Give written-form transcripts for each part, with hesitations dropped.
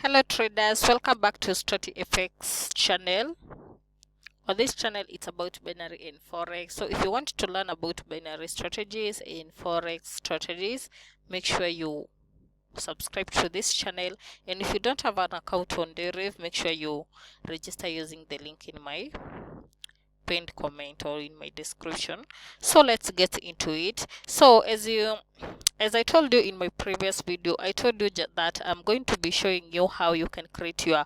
Hello traders, welcome back to StratFX channel. On this channel it's about binary and forex. So if you want to learn about binary strategies and forex strategies, make sure you subscribe to this channel, and if you don't have an account on Deriv, make sure you register using the link in my pinned comment or in my description. So let's get into it. So as I told you in my previous video, I told you that I'm going to be showing you how you can create your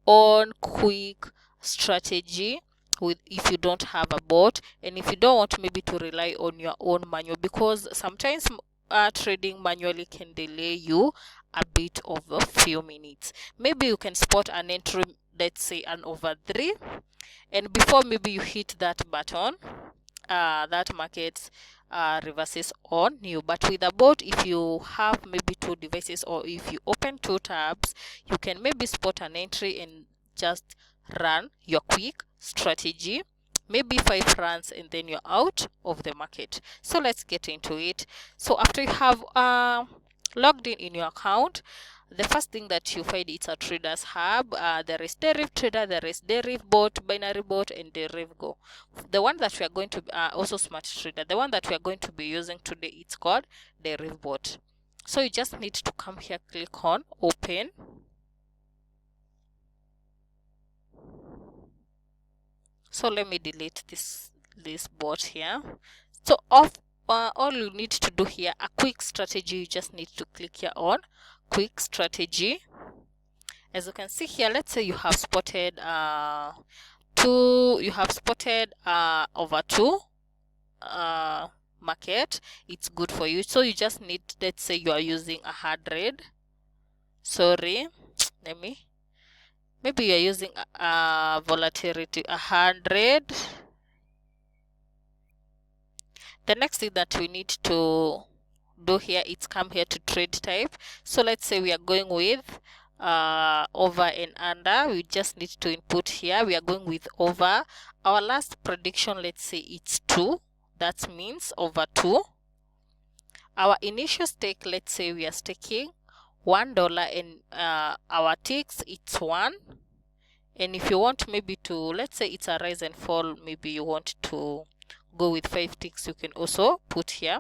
own quick strategy with if you don't have a bot, and if you don't want maybe to rely on your own manual, because sometimes trading manually can delay you a bit of a few minutes. Maybe you can spot an entry, let's say an over 3, and before maybe you hit that button, that market reverses on you. But with a bot, if you have maybe 2 devices or if you open 2 tabs, you can maybe spot an entry and just run your quick strategy, maybe 5 runs, and then you're out of the market. So let's get into it. So after you have logged in your account, the first thing that you find is a traders hub. There is Deriv Trader, there is Deriv Bot, Binary Bot, and Deriv Go. The one that we are going to also Smart Trader, the one that we are going to be using today, it's called Deriv Bot. So you just need to come here, click on open. So let me delete this bot here. So all you need to do here, a quick strategy, you just need to click here on quick strategy. As you can see here, let's say you have spotted over 2 market, it's good for you. So you just need, let's say you are using 100, sorry, maybe you're using volatility 100. The next thing that we need to do here is come here to trade type. So let's say we are going with over and under. We just need to input here, we are going with over. Our last prediction, let's say it's 2, that means over 2. Our initial stake, let's say we are staking $1, and our ticks, it's 1. And if you want maybe to, let's say it's a rise and fall, maybe you want to go with 5 ticks, you can also put here.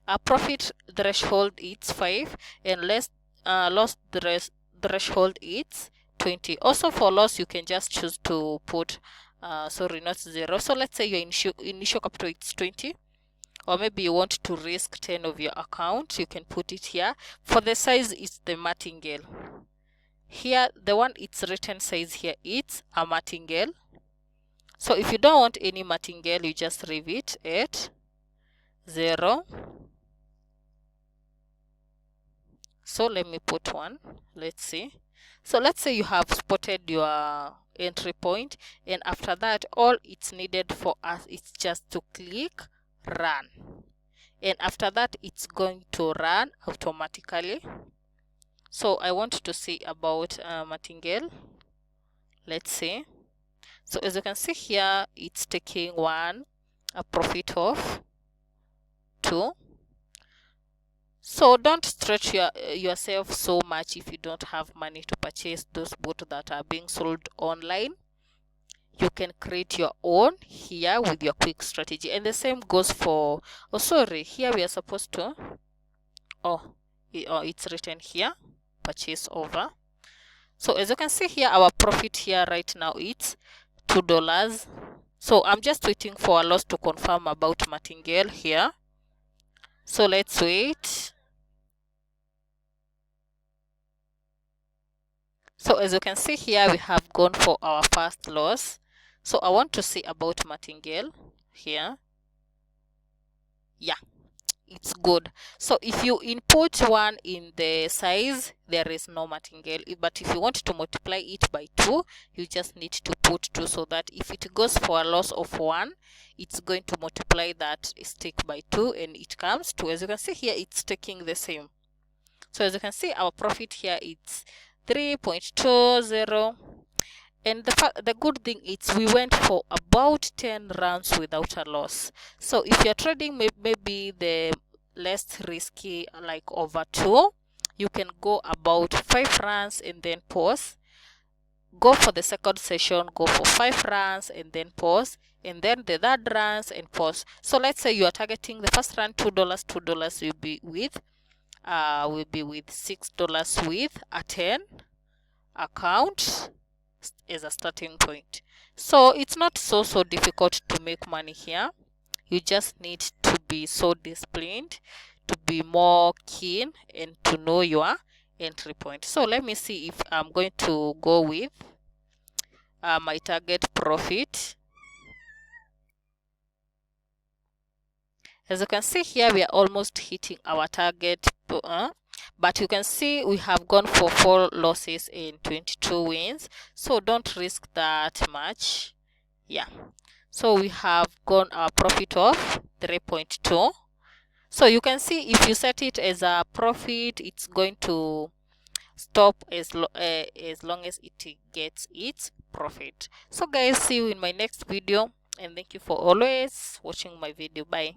Our profit threshold is 5, and loss threshold is 20. Also for loss, you can just choose to put sorry, not 0. So let's say your initial capital is 20, or maybe you want to risk 10 of your account, you can put it here. For the size, it's the martingale. Here the one it's written size here, it's a martingale. So if you don't want any martingale, you just leave it at 0. So let me put 1. Let's see. So let's say you have spotted your entry point, and after that, all it's needed for us is just to click run, and after that it's going to run automatically. So I want to see about martingale. Let's see. So as you can see here, it's taking 1, a profit of 2. So don't stretch yourself so much if you don't have money to purchase those bots that are being sold online. You can create your own here with your quick strategy, and the same goes for, oh sorry, here we are supposed to, it's written here, purchase over. So as you can see here, our profit here right now it's $2. So I'm just waiting for a loss to confirm about martingale here. So let's wait. So as you can see here, we have gone for our first loss. So I want to see about martingale here. Yeah, it's good. So if you input 1 in the size, there is no martingale. But if you want to multiply it by 2, you just need to put 2, so that if it goes for a loss of 1, it's going to multiply that stake by 2, and it comes to, as you can see here, it's taking the same. So as you can see, our profit here is 3.20, and the good thing is we went for about 10 rounds without a loss. So if you're trading maybe the less risky, like over 2, you can go about 5 runs and then pause. Go for the second session, go for 5 runs and then pause, and then the third runs and pause. So let's say you are targeting the first run $2 will be with $6 with a 10 account as a starting point. So it's not so difficult to make money here. You just need to be so disciplined, to be more keen, and to know your entry point. So let me see if I'm going to go with my target profit. As you can see here, we are almost hitting our target, but you can see we have gone for 4 losses and 22 wins, so don't risk that much. Yeah, so we have gone our profit of 3.2. so you can see if you set it as a profit, it's going to stop as long as it gets its profit. So guys, see you in my next video, and thank you for always watching my video. Bye.